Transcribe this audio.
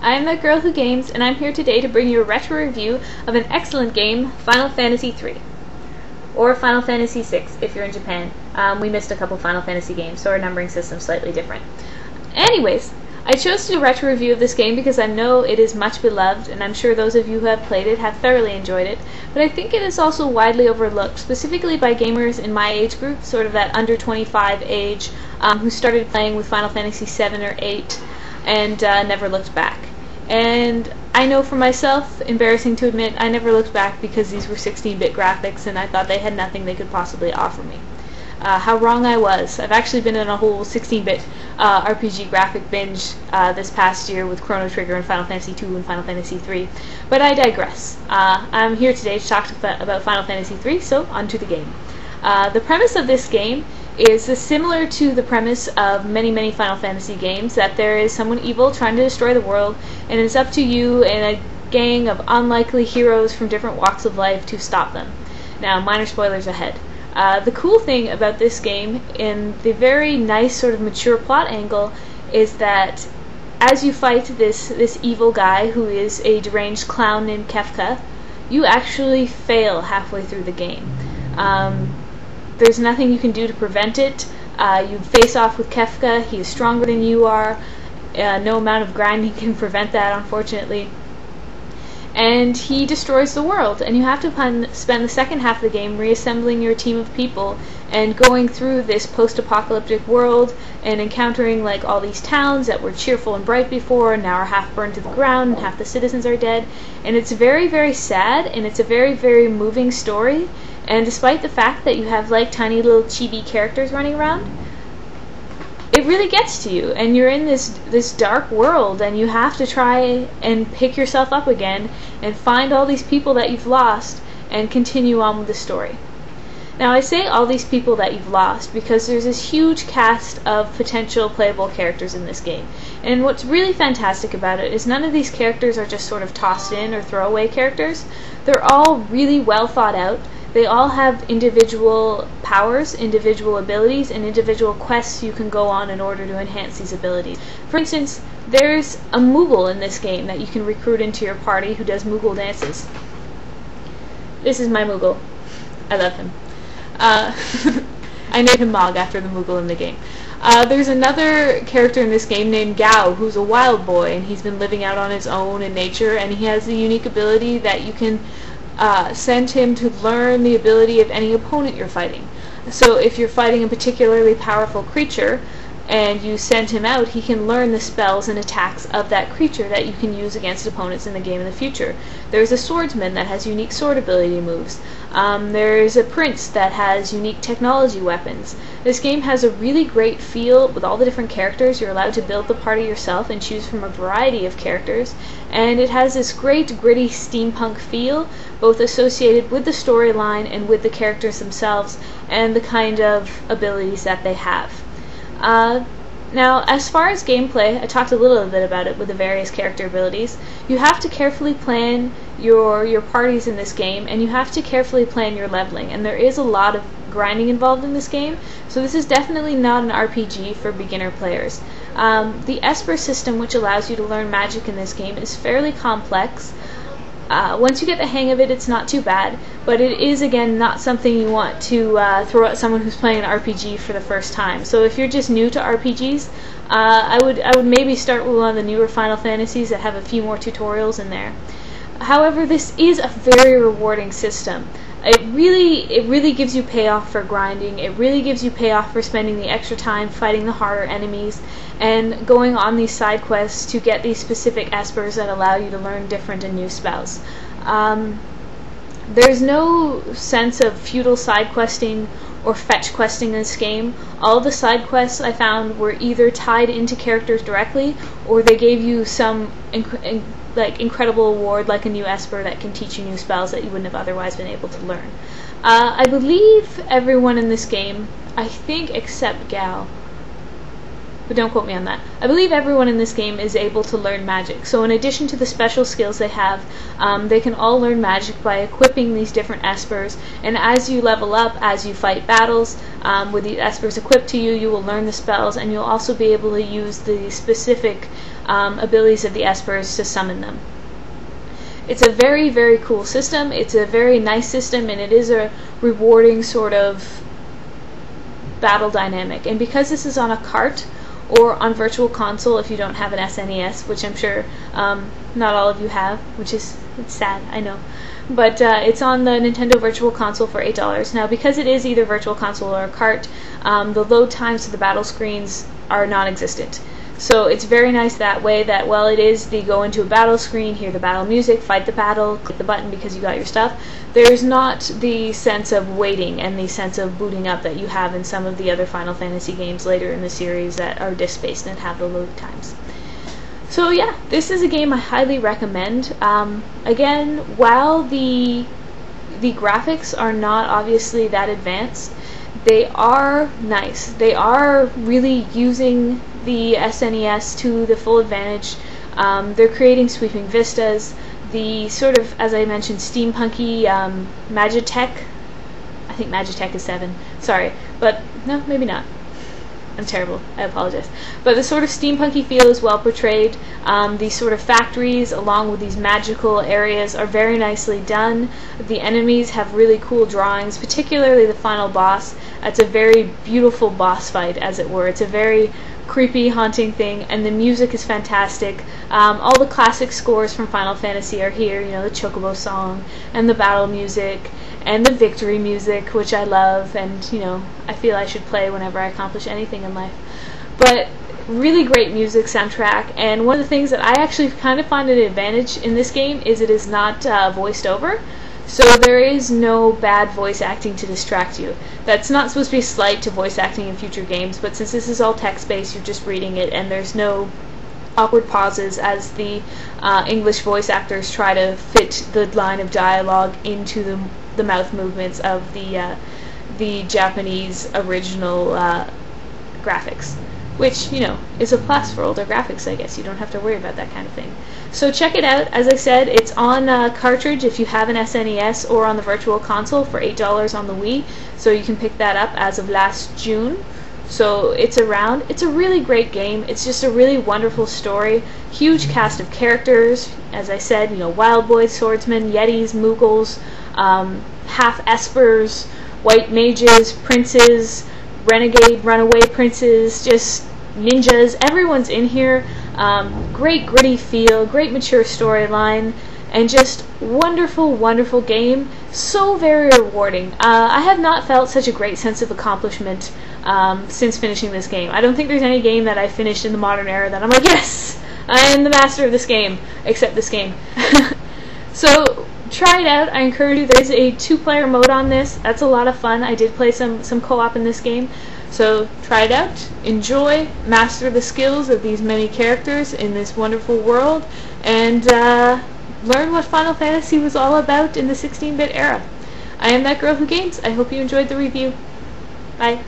I'm the girl who games, and I'm here today to bring you a retro review of an excellent game, Final Fantasy III. Or Final Fantasy VI if you're in Japan. We missed a couple Final Fantasy games, so our numbering system's slightly different. Anyways, I chose to do a retro review of this game because I know it is much beloved, and I'm sure those of you who have played it have thoroughly enjoyed it, but I think it is also widely overlooked, specifically by gamers in my age group, sort of that under 25 age, who started playing with Final Fantasy VII or VIII, and never looked back. And I know for myself, embarrassing to admit, I never looked back because these were 16-bit graphics and I thought they had nothing they could possibly offer me. How wrong I was. I've actually been in a whole 16-bit RPG graphic binge this past year with Chrono Trigger and Final Fantasy II and Final Fantasy III, but I digress. I'm here today to talk about Final Fantasy III, so on to the game. The premise of this game is similar to the premise of many Final Fantasy games, that there is someone evil trying to destroy the world, and it's up to you and a gang of unlikely heroes from different walks of life to stop them. Now, minor spoilers ahead. The cool thing about this game, in the very nice sort of mature plot angle, is that as you fight this evil guy who is a deranged clown named Kefka, you actually fail halfway through the game. There's nothing you can do to prevent it. You face off with Kefka, he is stronger than you are. No amount of grinding can prevent that, unfortunately. And he destroys the world, and you have to spend the second half of the game reassembling your team of people and going through this post-apocalyptic world and encountering like all these towns that were cheerful and bright before and now are half burned to the ground and half the citizens are dead. And it's very sad, and it's a very moving story. And despite the fact that you have like tiny little chibi characters running around, it really gets to you, and you're in this dark world, and you have to try and pick yourself up again and find all these people that you've lost and continue on with the story. Now, I say all these people that you've lost because there's this huge cast of potential playable characters in this game. And what's really fantastic about it is none of these characters are just sort of tossed in or throwaway characters. They're all really well thought out. They all have individual powers, individual abilities, and individual quests you can go on in order to enhance these abilities. For instance, there's a Moogle in this game that you can recruit into your party who does Moogle dances. This is my Moogle. I love him. I named him Mog after the Moogle in the game. There's another character in this game named Gau, who's a wild boy, and he's been living out on his own in nature, and he has the unique ability that you can send him to learn the ability of any opponent you're fighting. So if you're fighting a particularly powerful creature and you send him out, he can learn the spells and attacks of that creature that you can use against opponents in the game in the future. There's a swordsman that has unique sword ability moves. There's a prince that has unique technology weapons. This game has a really great feel with all the different characters. You're allowed to build the party yourself and choose from a variety of characters, and it has this great gritty steampunk feel, both associated with the storyline and with the characters themselves and the kind of abilities that they have. Now, as far as gameplay, I talked a little bit about it with the various character abilities. You have to carefully plan your parties in this game, and you have to carefully plan your leveling, and there is a lot of grinding involved in this game, so this is definitely not an RPG for beginner players. The Esper system, which allows you to learn magic in this game, is fairly complex. Once you get the hang of it, it's not too bad, but it is, again, not something you want to throw at someone who's playing an RPG for the first time. So if you're just new to RPGs, I would maybe start with one of the newer Final Fantasies that have a few more tutorials in there. However, this is a very rewarding system. It really gives you payoff for grinding. It really gives you payoff for spending the extra time fighting the harder enemies and going on these side quests to get these specific espers that allow you to learn different and new spells. There's no sense of futile side questing or fetch questing in this game. All the side quests I found were either tied into characters directly, or they gave you some incredible award, like a new Esper that can teach you new spells that you wouldn't have otherwise been able to learn. I believe everyone in this game, I think except Gal, but don't quote me on that. I believe everyone in this game is able to learn magic. So in addition to the special skills they have, they can all learn magic by equipping these different espers. And as you level up, as you fight battles, with the espers equipped to you, you will learn the spells, and you'll also be able to use the specific abilities of the espers to summon them. It's a very, very cool system. It's a very nice system, and it is a rewarding sort of battle dynamic. And because this is on a cart or on Virtual Console, if you don't have an SNES, which I'm sure not all of you have, which is it's sad, I know. But it's on the Nintendo Virtual Console for $8. Now, because it is either Virtual Console or a cart, the load times to the battle screens are non-existent. So it's very nice that way, that while it is the go into a battle screen, hear the battle music, fight the battle, click the button because you got your stuff, there's not the sense of waiting and the sense of booting up that you have in some of the other Final Fantasy games later in the series that are disc-based and have the load times. So yeah, this is a game I highly recommend. Again, while the graphics are not obviously that advanced, they are nice. They are really using the SNES to the full advantage. They're creating sweeping vistas. The sort of, as I mentioned, steampunky Magitech. I think Magitech is 7. Sorry, but no, maybe not. I'm terrible. I apologize. But the sort of steampunky feel is well portrayed. These sort of factories, along with these magical areas, are very nicely done. The enemies have really cool drawings, particularly the final boss. It's a very beautiful boss fight, as it were. It's a very creepy, haunting thing, and the music is fantastic. All the classic scores from Final Fantasy are here, you know, the Chocobo song, and the battle music, and the victory music, which I love, and, you know, I feel I should play whenever I accomplish anything in life. But really great music soundtrack, and one of the things that I actually kind of find an advantage in this game is it is not voiced over. So there is no bad voice acting to distract you. That's not supposed to be a slight to voice acting in future games, but since this is all text-based, you're just reading it, and there's no awkward pauses as the English voice actors try to fit the line of dialogue into the mouth movements of the Japanese original graphics. Which, you know, is a plus for older graphics, I guess. You don't have to worry about that kind of thing. So check it out. As I said, it's on cartridge if you have an SNES, or on the Virtual Console for $8 on the Wii. So you can pick that up as of last June. So it's around. It's a really great game. It's just a really wonderful story. Huge cast of characters. As I said, you know, wild boys, swordsmen, yetis, moogles, half espers, white mages, princes, renegade, runaway princes, just ninjas. Everyone's in here. Great gritty feel, great mature storyline, and just wonderful, wonderful game. So very rewarding. I have not felt such a great sense of accomplishment since finishing this game. I don't think there's any game that I finished in the modern era that I'm like, yes, I am the master of this game, except this game. So try it out. I encourage you. There's a 2-player mode on this. That's a lot of fun. I did play some co-op in this game. So try it out, enjoy, master the skills of these many characters in this wonderful world, and learn what Final Fantasy was all about in the 16-bit era. I am That Girl Who Games. I hope you enjoyed the review. Bye.